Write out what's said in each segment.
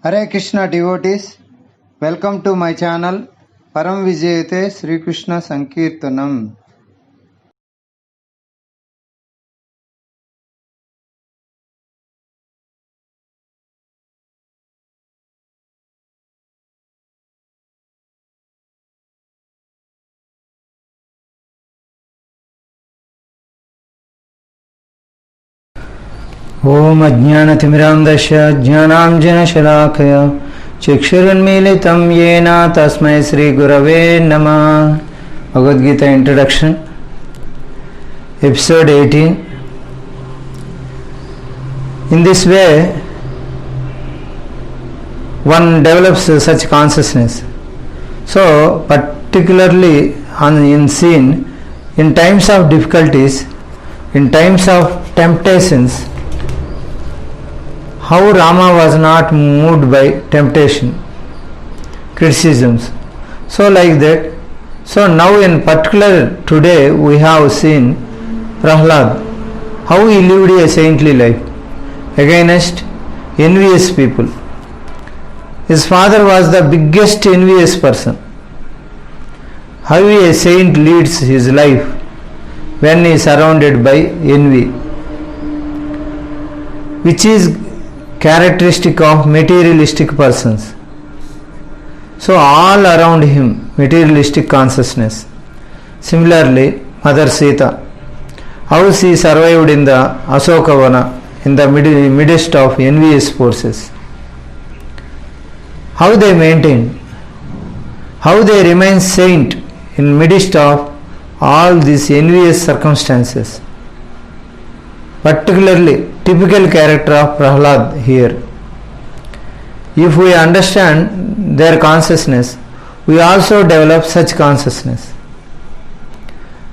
Hare Krishna devotees, welcome to my channel Param Vijayate Sri Krishna Sankirtanam. ओम अज्ञानतिमिरान्धस्य ज्ञानाञ्जनशलाकया चक्षुरुन्मीलितं येन तस्मै श्रीगुरवे नमः. Bhagavad Gita Introduction, Episode 18. In this way, one develops such consciousness. So, particularly in scene, in times of difficulties, in times of temptations, how Rama was not moved by temptation, criticisms. So like that. So now in particular today we have seen Prahlad, how he lived a saintly life against envious people. His father was the biggest envious person. How a saint leads his life when he is surrounded by envy, which is characteristic of materialistic persons. So all around him materialistic consciousness. Similarly, Mother Sita, how she survived in the Asokavana in the midst of envious forces. How they maintained, how they remain saint in midst of all these envious circumstances. Particularly typical character of Prahlad here. If we understand their consciousness, we also develop such consciousness.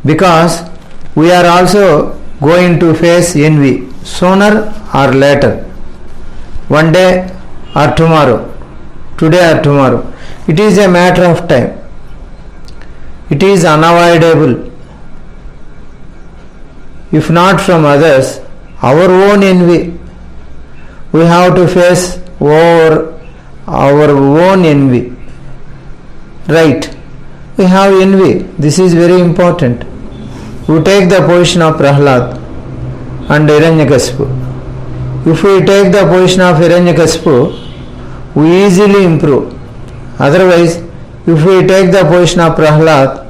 Because we are also going to face envy sooner or later, one day or tomorrow, today or tomorrow. It is a matter of time. It is unavoidable. If not from others, our own envy. We have to face our own envy. Right? We have envy. This is very important. We take the position of Prahlad and Hiranyakasipu. If we take the position of Hiranyakasipu, we easily improve. Otherwise, if we take the position of Prahlad,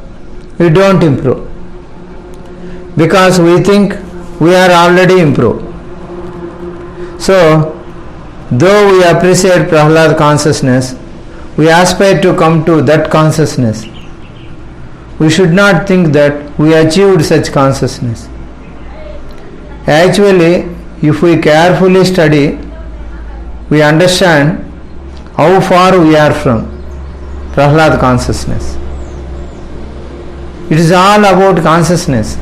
we don't improve. Because we think we are already improved. So, though we appreciate Prahlad consciousness, we aspire to come to that consciousness. We should not think that we achieved such consciousness. Actually, if we carefully study, we understand how far we are from Prahlad consciousness. It is all about consciousness.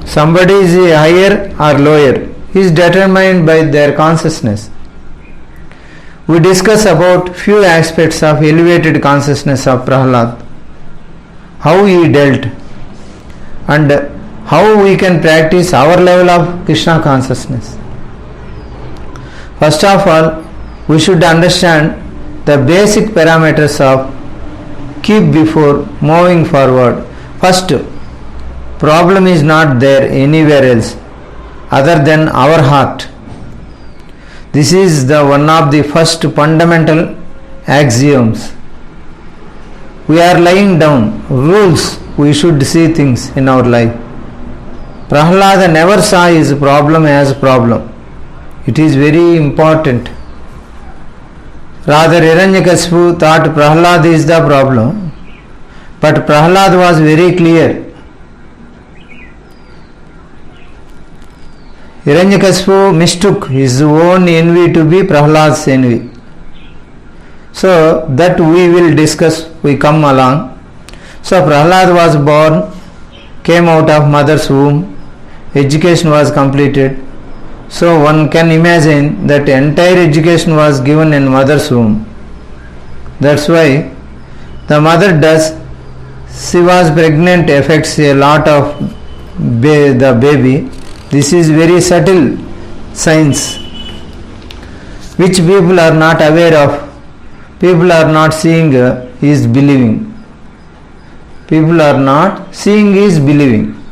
Somebody is higher or lower is determined by their consciousness. We discuss about few aspects of elevated consciousness of Prahlad, how he dealt, and how we can practice our level of Krishna consciousness. First of all, we should understand the basic parameters of keep before moving forward. First, problem is not there anywhere else other than our heart. This is the one of the first fundamental axioms. We are laying down rules we should see things in our life. Prahlada never saw his problem as problem. It is very important. Rather, Hiranyakasipu thought Prahlad is the problem, but Prahlad was very clear. Hiranyakasipu mistook his own envy to be Prahlad's envy. So that we will discuss, we come along. So Prahlad was born, came out of mother's womb, education was completed. So one can imagine that entire education was given in mother's womb. That's why the mother does, she was pregnant, affects a lot of the baby. This is very subtle science. which people are not aware of. People are not seeing is believing. People are not seeing is believing.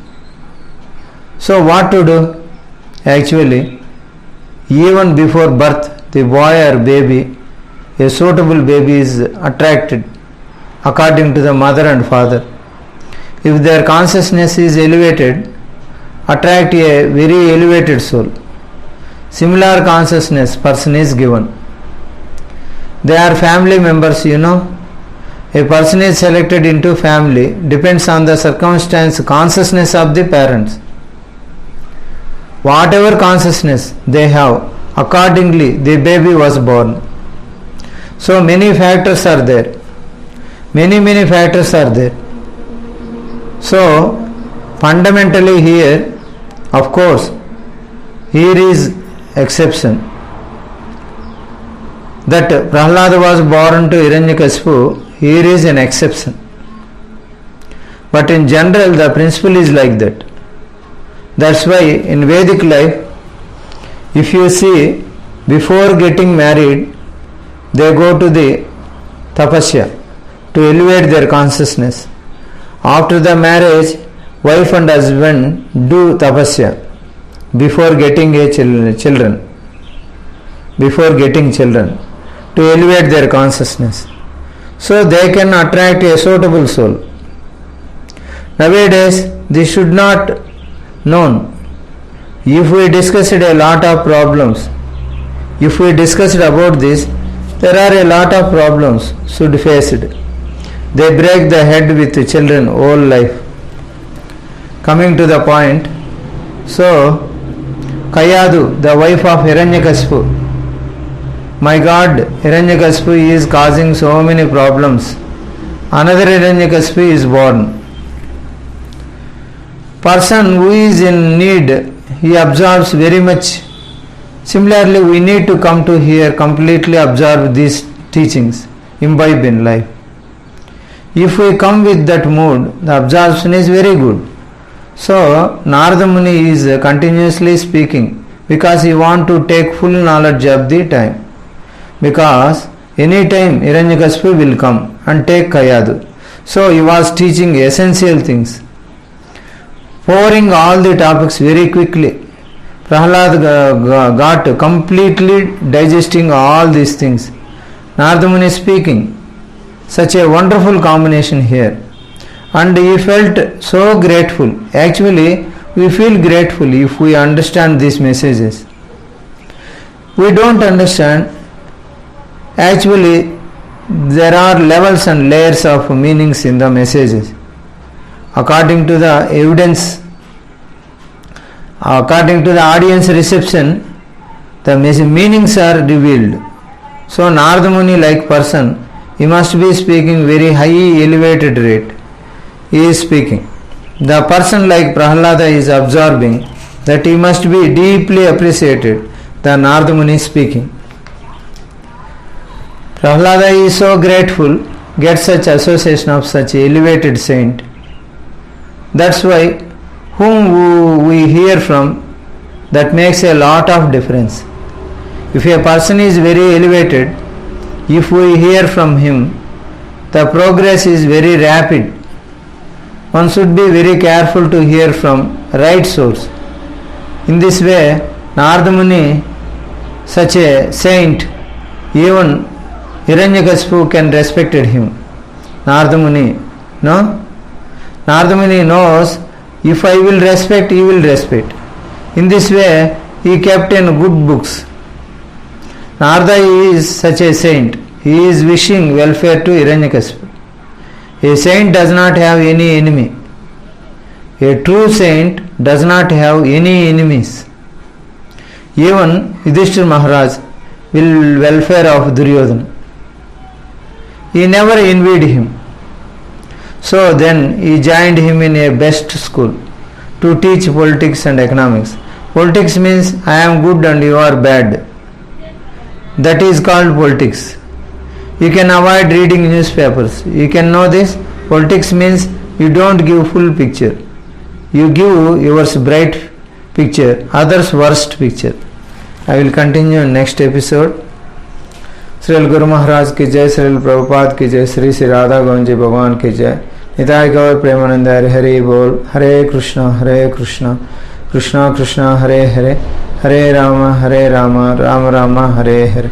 So what to do? Actually, even before birth, the boy or baby, a suitable baby is attracted according to the mother and father. If their consciousness is elevated, attract a very elevated soul. Similar consciousness person is given. They are family members, you know. A person is selected into family depends on the circumstance, consciousness of the parents. Whatever consciousness they have, accordingly the baby was born. So many factors are there. Many factors are there. So fundamentally here, of course, here is exception. That Prahlada was born to Hiranyakashipu, here is an exception. But in general the principle is like that. That's why in Vedic life, if you see, before getting married, they go to the tapasya to elevate their consciousness. After the marriage, wife and husband do tapasya before getting a children. Before getting children, to elevate their consciousness, so they can attract a suitable soul. Nowadays, this should not known. If we discussed a lot of problems, if we discussed about this, there are a lot of problems should face it. They break the head with the children whole life. Coming to the point, so Kayadu, the wife of Hiranyakashipu, my God, Hiranyakashipu is causing so many problems. Another Hiranyakashipu is born. Person who is in need, he absorbs very much. Similarly, we need to come to here, completely absorb these teachings, imbibe in life. If we come with that mood, the absorption is very good. So, Narada Muni is continuously speaking because he wants to take full knowledge of the time. Because any time Hiranyakashipu will come and take Kayadu. So he was teaching essential things, pouring all the topics very quickly. Prahlad got completely digesting all these things. Narada Muni speaking. Such a wonderful combination here. And he felt so grateful. Actually, we feel grateful if we understand these messages. We don't understand. Actually, there are levels and layers of meanings in the messages. According to the evidence, according to the audience reception, the meanings are revealed. So Narada Muni like person, he must be speaking very high elevated rate. He is speaking. The person like Prahlada is absorbing that he must be deeply appreciated. The Narada Muni speaking. Prahlada is so grateful, gets such association of such elevated saint. That's why whom we hear from, that makes a lot of difference. If a person is very elevated, if we hear from him, the progress is very rapid. One should be very careful to hear from right source. In this way, Narada Muni, such a saint, even Hiranyakashipu can respect him. Narada Muni, no? Narada Muni knows, if I will respect, he will respect. In this way, he kept in good books. Narada is such a saint. He is wishing welfare to Hiranyakashipu. A saint does not have any enemy. A true saint does not have any enemies. Even Yudhishthira Maharaj will welfare of Duryodhana. He never envied him. So then he joined him in a best school to teach politics and economics. Politics means I am good and you are bad. That is called politics. You can avoid reading newspapers. You can know this. Politics means you don't give full picture. You give yours bright picture, others worst picture. I will continue in next episode. Srila Guru Maharaj की जय, श्रील प्रभुपाद की जय, श्री श्री राधा गोविंद जी भगवान की जय। निताय गौर प्रेमानंद हरे हरि बोल। हरे कृष्णा कृष्णा कृष्णा हरे हरे, हरे राम राम राम हरे हरे,